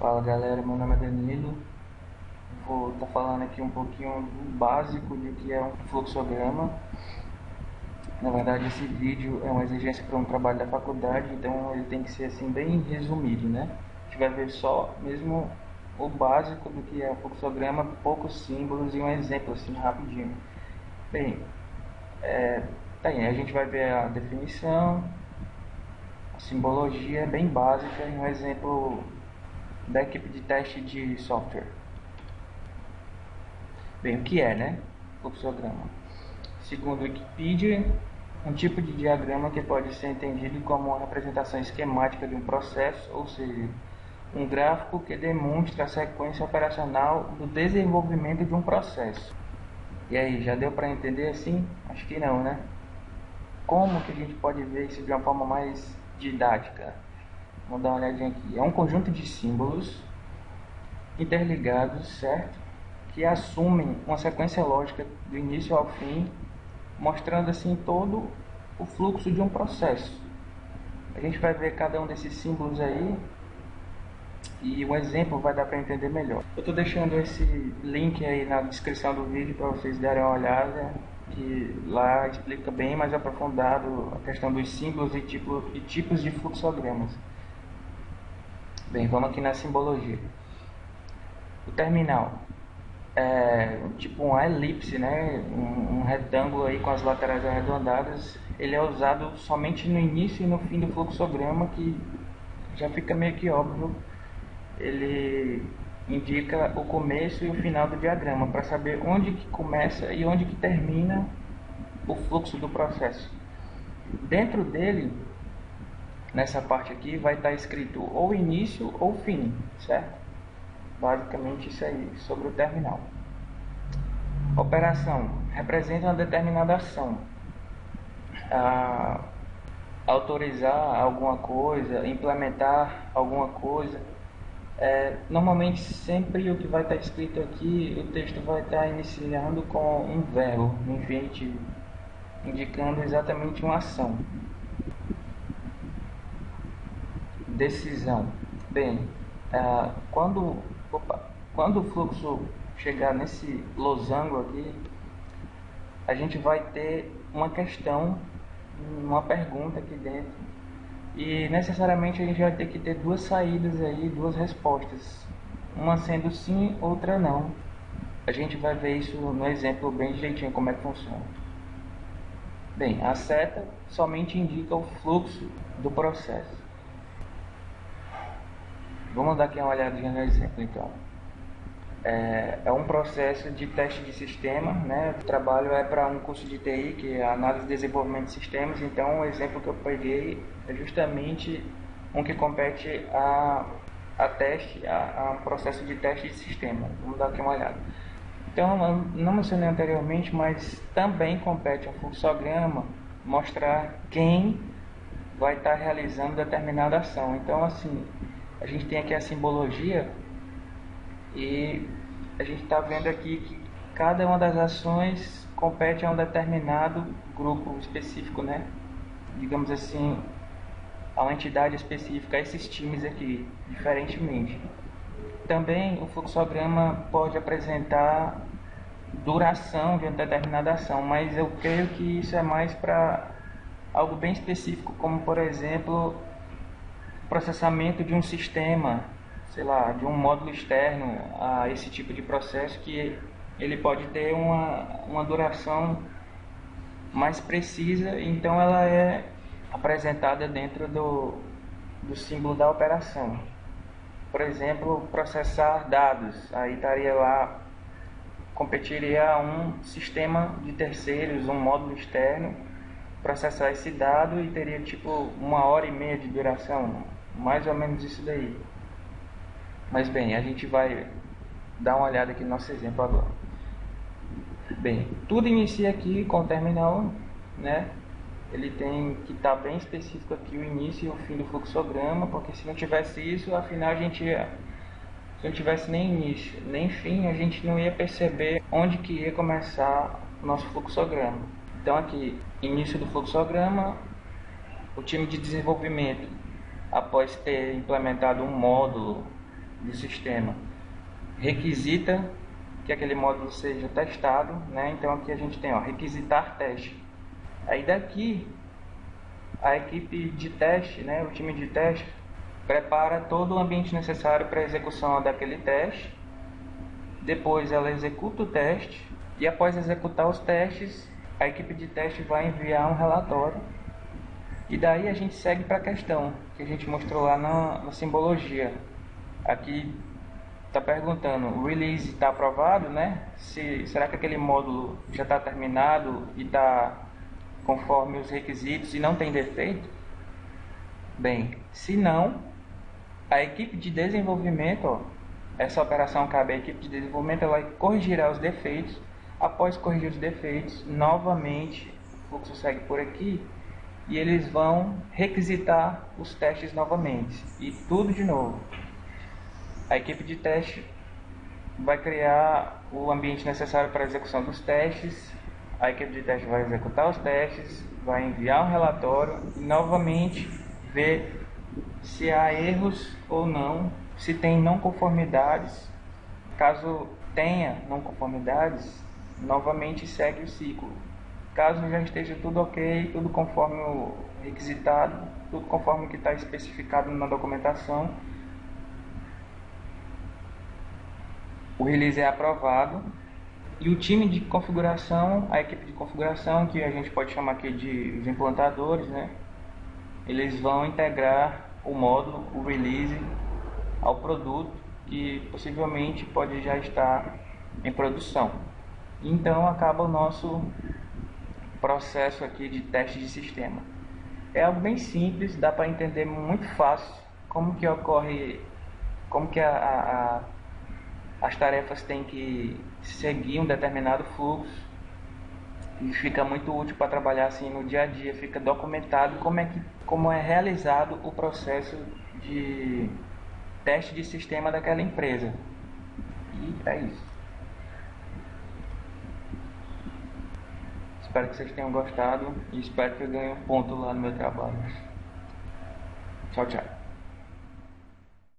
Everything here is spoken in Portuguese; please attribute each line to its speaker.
Speaker 1: Fala galera, meu nome é Danilo. Vou estar falando aqui um pouquinho do básico de que é um fluxograma. Na verdade, esse vídeo é uma exigência para um trabalho da faculdade, então ele tem que ser assim bem resumido, né? A gente vai ver só mesmo o básico do que é um fluxograma, poucos símbolos e um exemplo assim rapidinho. Bem, a gente vai ver a definição, a simbologia bem básica e um exemplo da equipe de teste de software. Bem, o que é, né? Fluxograma. Segundo a Wikipedia, um tipo de diagrama que pode ser entendido como uma representação esquemática de um processo, ou seja, um gráfico que demonstra a sequência operacional do desenvolvimento de um processo. E aí, já deu para entender assim? Acho que não, né? Como que a gente pode ver isso de uma forma mais didática? Vamos dar uma olhadinha aqui. É um conjunto de símbolos interligados, certo? Que assumem uma sequência lógica do início ao fim, mostrando assim todo o fluxo de um processo. A gente vai ver cada um desses símbolos aí e um exemplo vai dar para entender melhor. Eu estou deixando esse link aí na descrição do vídeo para vocês darem uma olhada, que lá explica bem mais aprofundado a questão dos símbolos e tipos de fluxogramas. Bem, vamos aqui na simbologia. O terminal é tipo uma elipse, né? Um retângulo aí com as laterais arredondadas. Ele é usado somente no início e no fim do fluxograma, que já fica meio que óbvio. Ele indica o começo e o final do diagrama para saber onde que começa e onde que termina o fluxo do processo. Dentro dele, nessa parte aqui, vai estar escrito ou início ou fim, certo? Basicamente isso aí sobre o terminal. Operação representa uma determinada ação. Autorizar alguma coisa, implementar alguma coisa. Normalmente sempre o que vai estar escrito aqui, o texto vai estar iniciando com um verbo no infinitivo, indicando exatamente uma ação. Decisão. Bem, quando o fluxo chegar nesse losango aqui, a gente vai ter uma questão, uma pergunta aqui dentro, e necessariamente a gente vai ter que ter duas saídas aí, duas respostas, uma sendo sim, outra não. A gente vai ver isso no exemplo bem direitinho como é que funciona. Bem, a seta somente indica o fluxo do processo. Vamos dar aqui uma olhadinha no exemplo então. É um processo de teste de sistema, né? O trabalho é para um curso de TI, que é análise e desenvolvimento de sistemas. Então, o exemplo que eu peguei é justamente um que compete a processo de teste de sistema. Vamos dar aqui uma olhada. Então, eu não mencionei anteriormente, mas também compete ao fluxograma mostrar quem vai estar realizando determinada ação. Então, assim, a gente tem aqui a simbologia. E a gente está vendo aqui que cada uma das ações compete a um determinado grupo específico, né? Digamos assim, a uma entidade específica, a esses times aqui, diferentemente. Também o fluxograma pode apresentar duração de uma determinada ação, mas eu creio que isso é mais para algo bem específico, como por exemplo, processamento de um sistema, sei lá, de um módulo externo a esse tipo de processo, que ele pode ter uma duração mais precisa, então ela é apresentada dentro do símbolo da operação. Por exemplo, processar dados, aí estaria lá, competiria a um sistema de terceiros, um módulo externo, processar esse dado e teria tipo 1h30 de duração, mais ou menos isso daí. Mas bem, a gente vai dar uma olhada aqui no nosso exemplo agora. Bem, tudo inicia aqui com o terminal, né? Ele tem que estar bem específico aqui o início e o fim do fluxograma, porque se não tivesse isso, afinal se não tivesse nem início nem fim, a gente não ia perceber onde que ia começar o nosso fluxograma. Então aqui, início do fluxograma, o time de desenvolvimento, após ter implementado um módulo do sistema requisita que aquele módulo seja testado, né? Então aqui a gente tem, ó, requisitar teste. Aí daqui a equipe de teste, né, o time de teste, prepara todo o ambiente necessário para a execução daquele teste. Depois ela executa o teste e após executar os testes, a equipe de teste vai enviar um relatório. E daí a gente segue para a questão que a gente mostrou lá na simbologia. Aqui está perguntando, o release está aprovado, né? Será que aquele módulo já está terminado e está conforme os requisitos e não tem defeito? Bem, se não, a equipe de desenvolvimento, ó, essa operação cabe à equipe de desenvolvimento, ela corrigirá os defeitos. Após corrigir os defeitos, novamente o fluxo segue por aqui e eles vão requisitar os testes novamente e tudo de novo. A equipe de teste vai criar o ambiente necessário para a execução dos testes, a equipe de teste vai executar os testes, vai enviar um relatório e novamente ver se há erros ou não, se tem não conformidades. Caso tenha não conformidades, novamente segue o ciclo. Caso já esteja tudo ok, tudo conforme o requisitado, tudo conforme o que está especificado na documentação, o release é aprovado e o time de configuração, a equipe de configuração, que a gente pode chamar aqui de os implantadores, né? Eles vão integrar o módulo, o release, ao produto que possivelmente pode já estar em produção. Então acaba o nosso processo aqui de teste de sistema. É algo bem simples, dá para entender muito fácil como que ocorre, como que as tarefas têm que seguir um determinado fluxo, e fica muito útil para trabalhar assim no dia a dia, fica documentado como é realizado o processo de teste de sistema daquela empresa. E é isso. Espero que vocês tenham gostado e espero que eu ganhe um ponto lá no meu trabalho. Tchau, tchau.